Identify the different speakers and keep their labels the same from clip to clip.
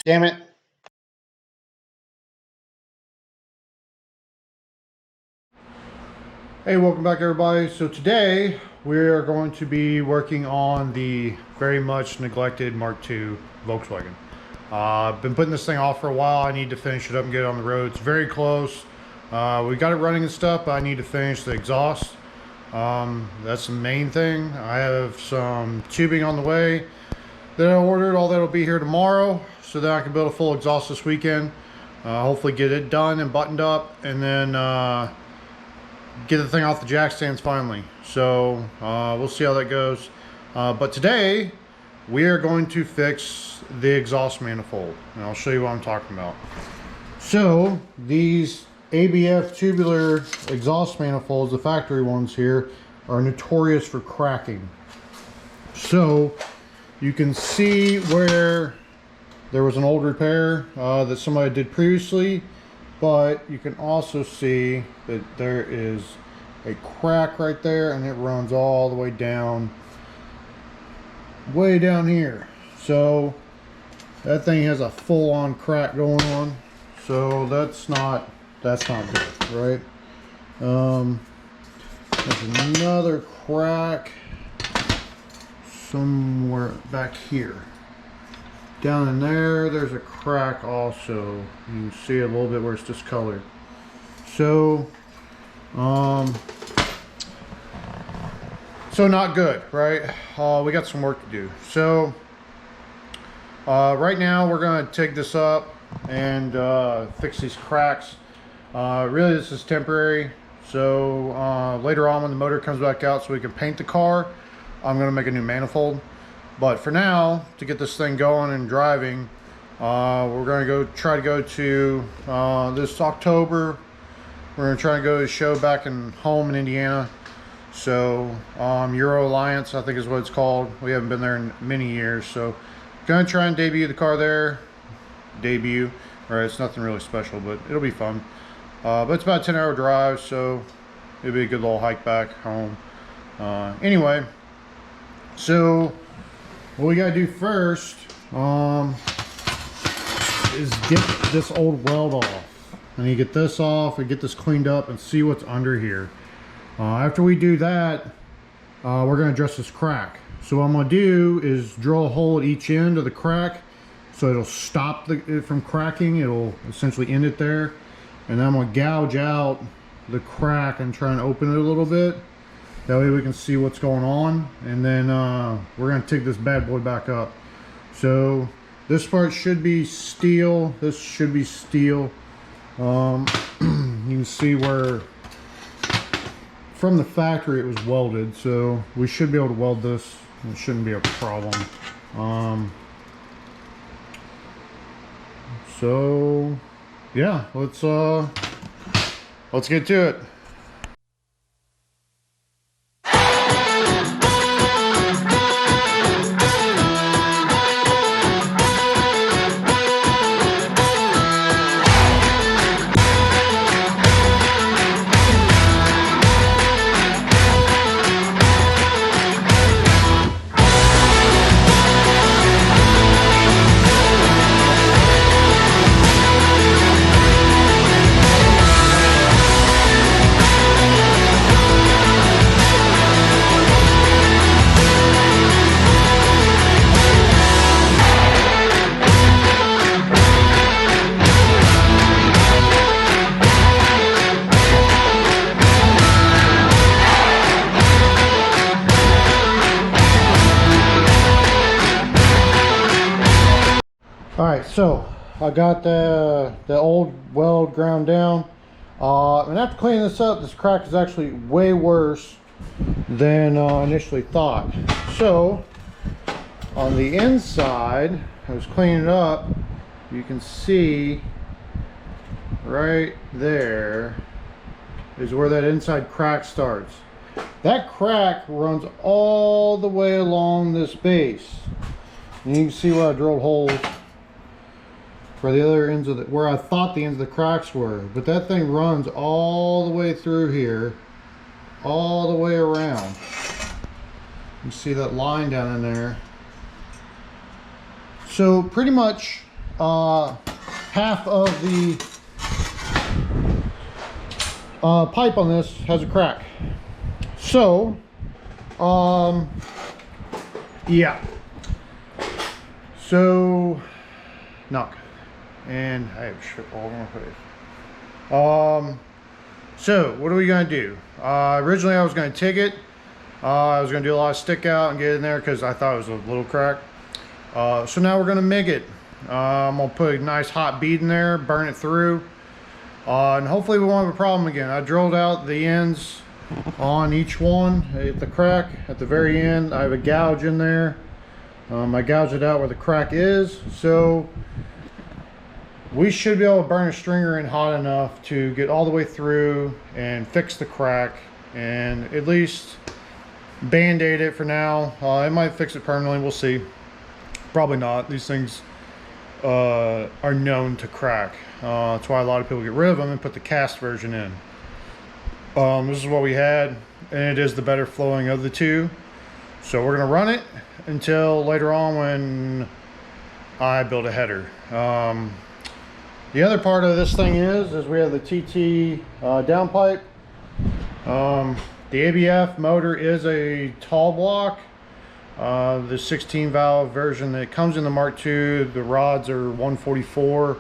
Speaker 1: Damn it. Hey, welcome back everybody. So today we are going to be working on the very much neglected Mark II Volkswagen. I've been putting this thing off for a while. I need to finish it up and get it on the road. It's very close. We got it running and stuff, but I need to finish the exhaust. That's the main thing. I have some tubing on the way that I ordered. All that'll be here tomorrow, so that I can build a full exhaust this weekend. Hopefully get it done and buttoned up, and then get the thing off the jack stands finally. So we'll see how that goes. But today we are going to fix the exhaust manifold, and I'll show you what I'm talking about. So these ABF tubular exhaust manifolds, the factory ones here, are notorious for cracking. So you can see where there was an old repair that somebody did previously, but you can also see that there is a crack right there, and it runs all the way down here. So that thing has a full-on crack going on, so that's not good, right? There's another crack somewhere back here. Down in there, there's a crack also. You can see a little bit where it's discolored. So not good, right? We got some work to do. So right now we're going to take this up and fix these cracks. Really, this is temporary. So later on, when the motor comes back out so we can paint the car, I'm going to make a new manifold. But for now, to get this thing going and driving, we're going to try to go to this October. We're going to try and go to a show back home in Indiana. So Euro Alliance, I think is what it's called. We haven't been there in many years, so going to try and debut the car there. Debut, right? It's nothing really special, but it'll be fun. But it's about a 10-hour drive, so it'll be a good little hike back home. Anyway, so what we gotta do first is get this old weld off. And you get this off and get this cleaned up and see what's under here. After we do that, we're gonna address this crack. So what I'm gonna do is drill a hole at each end of the crack, so it'll stop it from cracking. It'll essentially end it there. And then I'm gonna gouge out the crack and try and open it a little bit. That way we can see what's going on, and then we're going to take this bad boy back up. So this part should be steel. This should be steel. You can see where from the factory it was welded, so we should be able to weld this. It shouldn't be a problem. So yeah, let's get to it. Alright, so I got the old weld ground down, and after cleaning this up, this crack is actually way worse than initially thought. So on the inside, I was cleaning it up, you can see right there is where that inside crack starts. That crack runs all the way along this base, and you can see where I drilled holes for the other ends of where I thought the ends of the cracks were, but that thing runs all the way through here, all the way around. You see that line down in there. So pretty much half of the pipe on this has a crack. So yeah, so knock, and I have shit all over my face. So what are we gonna do? Originally I was gonna TIG it. I was gonna do a lot of stick out and get in there because I thought it was a little crack. So now we're gonna MIG it. I'm gonna put a nice hot bead in there, burn it through, and hopefully we won't have a problem again. I drilled out the ends on each one at the crack at the very end. I have a gouge in there. I gouged it out where the crack is, so we should be able to burn a stringer in hot enough to get all the way through and fix the crack and at least band-aid it for now. It might fix it permanently, we'll see. Probably not. These things are known to crack. That's why a lot of people get rid of them and put the cast version in. This is what we had, and it is the better flowing of the two. So we're gonna run it until later on when I build a header. The other part of this thing is we have the TT downpipe. The ABF motor is a tall block. The 16 valve version that comes in the Mark II, the rods are 144.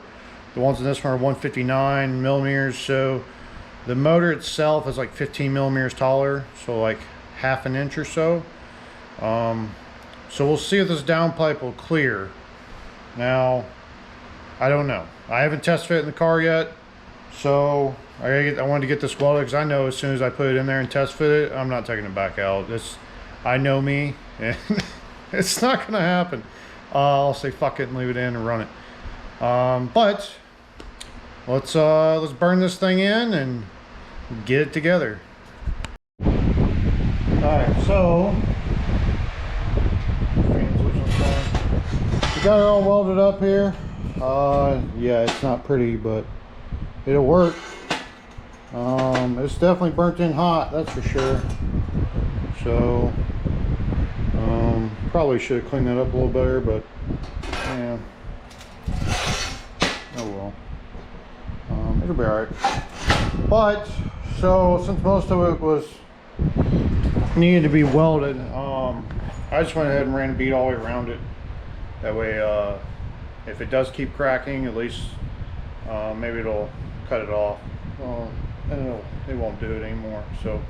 Speaker 1: The ones in this one are 159 millimeters. So the motor itself is like 15 millimeters taller, so like half an inch or so. So we'll see if this downpipe will clear. Now, I don't know. I haven't test fit in the car yet, so I wanted to get this welded because I know as soon as I put it in there and test fit it, I'm not taking it back out. I know me, and it's not gonna happen. I'll say fuck it and leave it in and run it. But let's burn this thing in and get it together. All right, so we got it all welded up here. Yeah, it's not pretty, but it'll work. It's definitely burnt in hot, that's for sure. So probably should have cleaned that up a little better, but yeah, oh well. It'll be all right. But so since most of it was needed to be welded, I just went ahead and ran a bead all the way around it. That way, if it does keep cracking, at least maybe it'll cut it off, and it won't do it anymore. So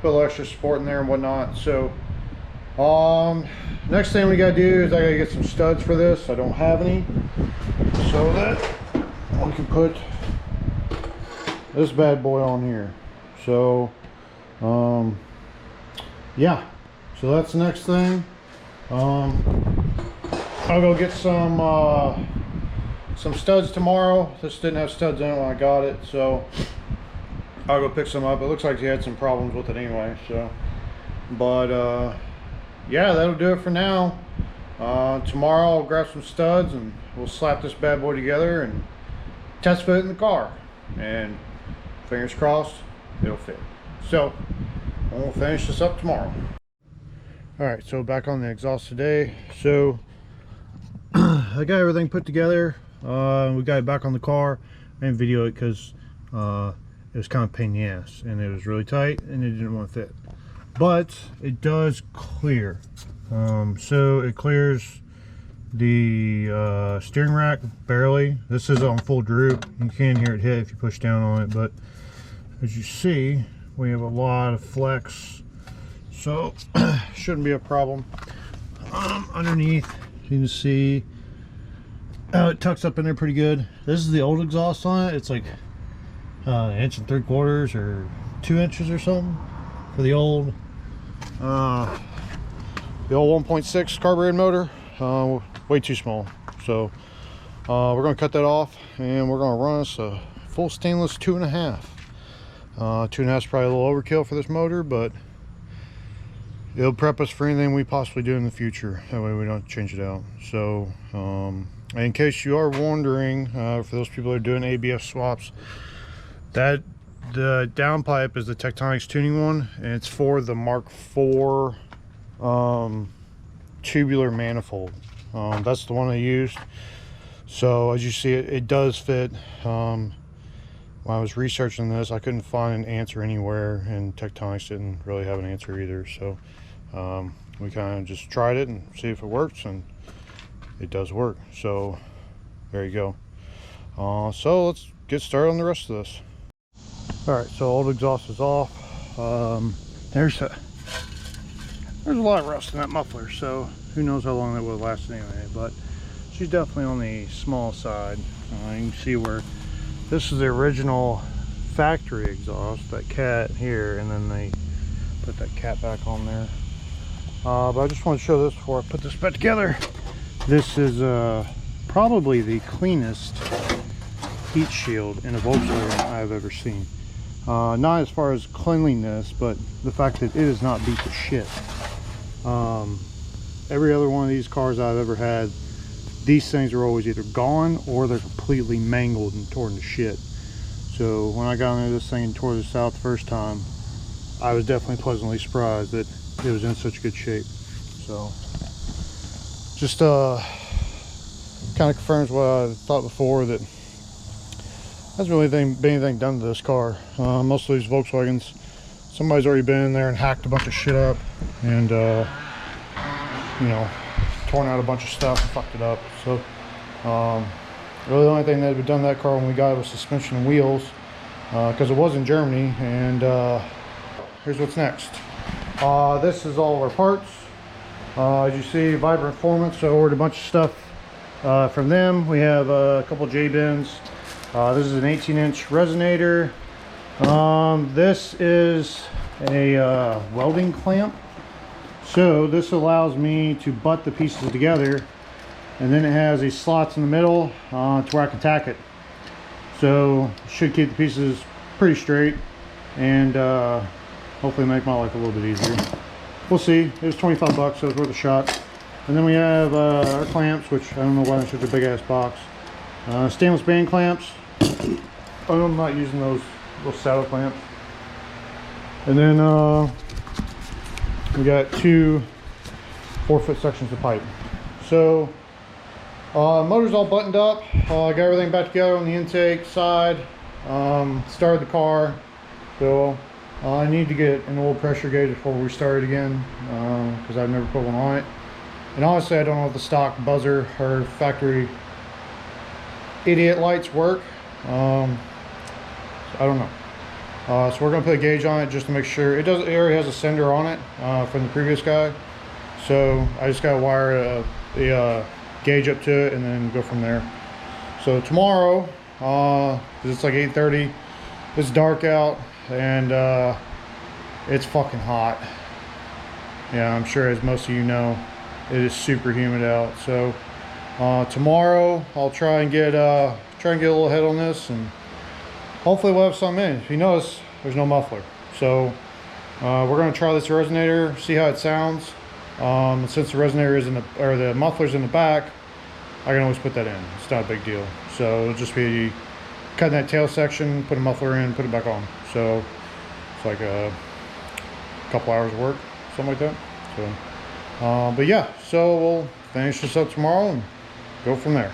Speaker 1: put a little extra support in there and whatnot. So next thing we gotta do is I gotta get some studs for this. I don't have any, so that we can put this bad boy on here. So yeah, so that's the next thing. I'll go get some studs tomorrow. This didn't have studs in it when I got it, so I'll go pick some up. It looks like he had some problems with it anyway, so but yeah, that'll do it for now. Tomorrow I'll grab some studs and we'll slap this bad boy together and test fit it in the car, and fingers crossed it'll fit. So we'll finish this up tomorrow. All right, so back on the exhaust today. So I got everything put together. We got it back on the car. I didn't video it because it was kind of a pain in the ass and it was really tight and it didn't want to fit, but it does clear. So it clears the steering rack barely. This is on full droop. You can hear it hit if you push down on it, but as you see, we have a lot of flex, so shouldn't be a problem. Underneath, you can see it tucks up in there pretty good. This is the old exhaust on it. It's like 1 3/4 or 2 inches or something for the old 1.6 carbureted motor. Way too small. So we're gonna cut that off and we're gonna run us a full stainless 2.5. 2.5 is probably a little overkill for this motor, but it'll prep us for anything we possibly do in the future. That way we don't change it out. So in case you are wondering, for those people that are doing ABF swaps, that the downpipe is the Tectonics tuning one, and it's for the Mark IV tubular manifold. That's the one I used. So as you see, it does fit. When I was researching this, I couldn't find an answer anywhere, and Tectonics didn't really have an answer either. So we kind of just tried it and see if it works, and it does work. So there you go. So let's get started on the rest of this. All right, so old exhaust is off. There's a lot of rust in that muffler, so who knows how long that would last anyway, but she's definitely on the small side. You can see where this is the original factory exhaust, that cat here, and then they put that cat back on there. But I just want to show this before I put this back together. This is probably the cleanest heat shield in a Volkswagen I've ever seen. Not as far as cleanliness, but the fact that it is not beat to shit. Every other one of these cars I've ever had, these things are always either gone or they're completely mangled and torn to shit. So when I got into this thing and tore this out the first time, I was definitely pleasantly surprised that it was in such good shape. So just kind of confirms what I thought before, that hasn't really been anything done to this car. Most of these Volkswagens, somebody's already been in there and hacked a bunch of shit up, and you know, torn out a bunch of stuff and fucked it up. So really the only thing that had done that car when we got it was suspension and wheels, because it was in Germany. And here's what's next. This is all of our parts. As you see, Vibrant Performance, so I ordered a bunch of stuff from them. We have a couple J-bins. This is an 18-inch resonator. This is a welding clamp. So this allows me to butt the pieces together, and then it has these slots in the middle to where I can tack it. So should keep the pieces pretty straight, and hopefully make my life a little bit easier. We'll see. It was 25 bucks, so it's worth a shot. And then we have our clamps, which I don't know why they're such a big ass box. Stainless band clamps. I'm not using those little saddle clamps. And then we got 2 4-foot sections of pipe. So motor's all buttoned up. Got everything back together on the intake side. Started the car. So I need to get an oil pressure gauge before we start it again, because I've never put one on it. And honestly, I don't know if the stock buzzer or factory idiot lights work. I don't know. So we're going to put a gauge on it just to make sure. It already has a sender on it from the previous guy. So I just got to wire the gauge up to it and then go from there. So tomorrow, because it's like 8:30, it's dark out, and it's fucking hot. Yeah, I'm sure, as most of you know, it is super humid out. So tomorrow I'll try and get a little head on this, and hopefully we'll have something in. If you notice, there's no muffler. So we're going to try this resonator, see how it sounds. And since the resonator is the muffler's in the back, I can always put that in. It's not a big deal. So it'll just be cutting that tail section, put a muffler in, put it back on. So it's like a couple hours of work, something like that. So but yeah, so we'll finish this up tomorrow and go from there.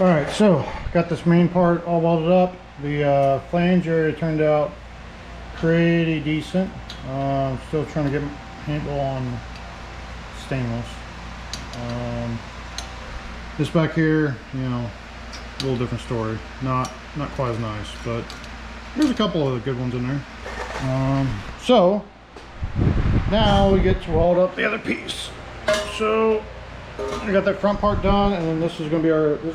Speaker 1: All right, so got this main part all welded up. The flange area turned out pretty decent. Still trying to get a handle on stainless. This back here, you know, a little different story. Not quite as nice, but there's a couple of good ones in there. So now we get to weld up the other piece. So I got that front part done, and then this is going to be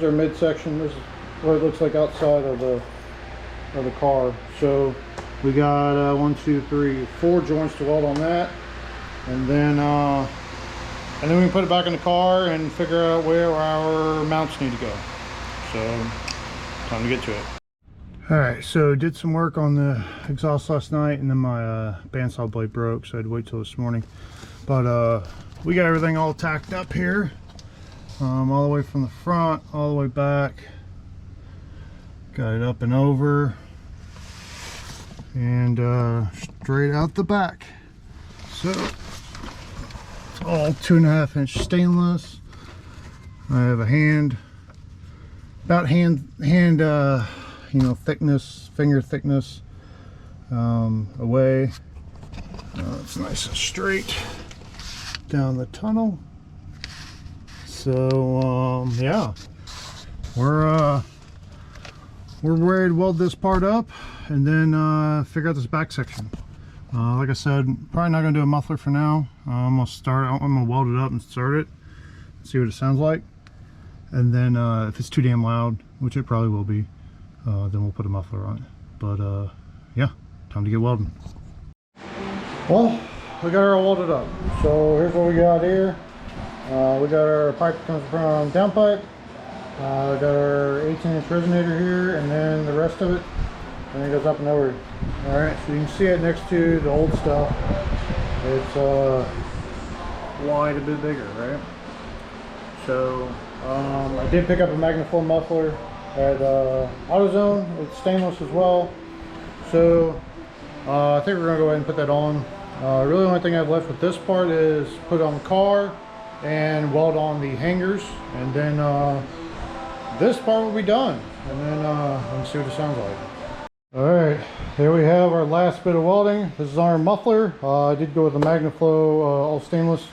Speaker 1: our midsection. This is what it looks like outside of the car. So we got 1, 2, 3, 4 joints to weld on that, and then we can put it back in the car and figure out where our mounts need to go. So time to get to it. All right, so did some work on the exhaust last night, and then my bandsaw blade broke, so I had to wait till this morning. But we got everything all tacked up here, all the way from the front all the way back. Got it up and over, and straight out the back. So it's all 2.5-inch stainless. I have a about hand you know, thickness, finger thickness away. It's nice and straight down the tunnel. So yeah, we're ready to weld this part up and then figure out this back section. Like I said, probably not gonna do a muffler for now. I'm gonna weld it up and start it, see what it sounds like, and then if it's too damn loud, which it probably will be, then we'll put a muffler on it. But yeah, time to get welding. Well, we got her all welded up. So here's what we got here. We got our pipe that comes from downpipe. We got our 18-inch resonator here, and then the rest of it, and it goes up and over. All right, so you can see it next to the old stuff. It's wide, a bit bigger, right? So I did pick up a manifold muffler at AutoZone. It's stainless as well. So I think we're gonna go ahead and put that on. Really the only thing I've left with this part is put it on the car and weld on the hangers, and then this part will be done, and then let's see what it sounds like. All right, there we have our last bit of welding. This is our muffler. I did go with the MagnaFlow all stainless.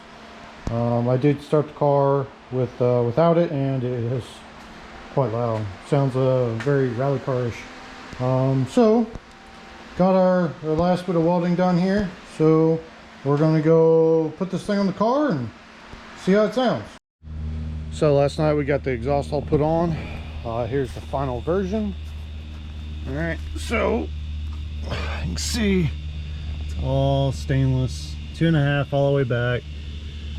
Speaker 1: I did start the car without it, and it is quite loud. Sounds very rally car-ish. So got our last bit of welding done here. So we're gonna go put this thing on the car and see how it sounds. So last night we got the exhaust all put on. Here's the final version. All right, so you can see it's all stainless, 2.5 all the way back.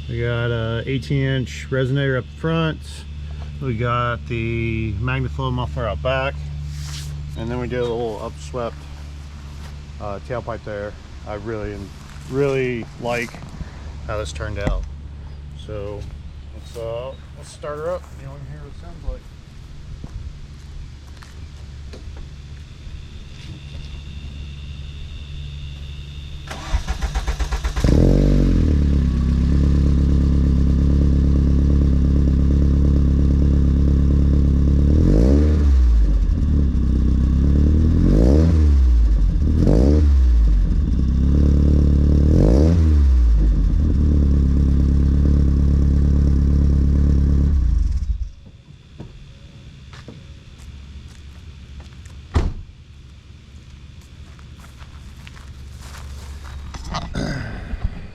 Speaker 1: We got a 18-inch resonator up front. We got the MagnaFlow muffler out back, and then we did a little upswept tailpipe there. I really like how this turned out. So let's start her up. You want to hear what it sounds like.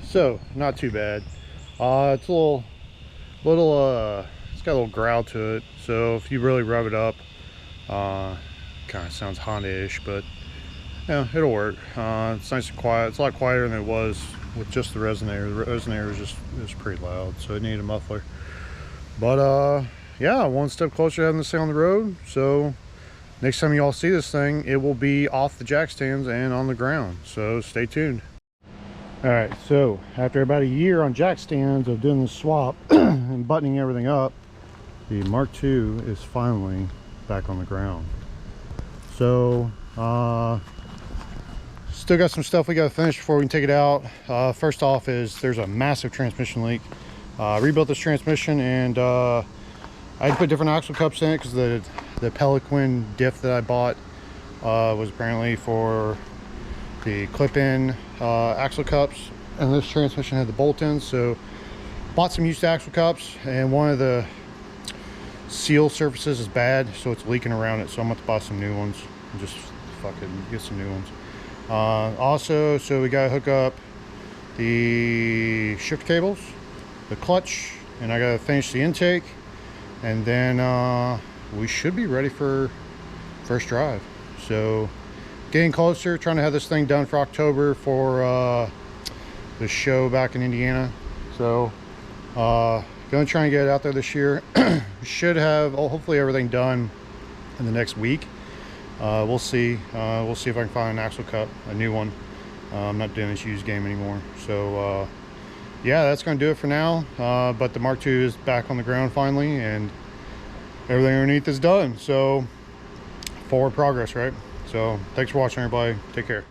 Speaker 1: So not too bad. It's a little it's got a little growl to it, so if you really rub it up, kind of sounds Honda-ish, but yeah, it'll work. It's nice and quiet. It's a lot quieter than it was with just the resonator. The resonator is pretty loud, so it needed a muffler. But yeah, one step closer to having this thing on the road. So next time you all see this thing, it will be off the jack stands and on the ground, so stay tuned. All right, so after about a year on jack stands of doing the swap and buttoning everything up, the Mark II is finally back on the ground. So still got some stuff we got to finish before we can take it out. First off is there's a massive transmission leak. Rebuilt this transmission, and I had to put different axle cups in it because the Pelican diff that I bought was apparently for the clip-in axle cups, and this transmission had the bolt-ins. So bought some used axle cups, and one of the seal surfaces is bad, so it's leaking around it. So I'm going to buy some new ones and just fucking get some new ones. Also, so we got to hook up the shift cables, the clutch, and I got to finish the intake, and then we should be ready for first drive. So getting closer, trying to have this thing done for October for the show back in Indiana. So gonna try and get it out there this year. Should have hopefully everything done in the next week. We'll see if I can find an axle cup, a new one. I'm not doing this used game anymore. So yeah, that's gonna do it for now. But the Mark II is back on the ground finally, and everything underneath is done. So forward progress, right? So thanks for watching, everybody. Take care.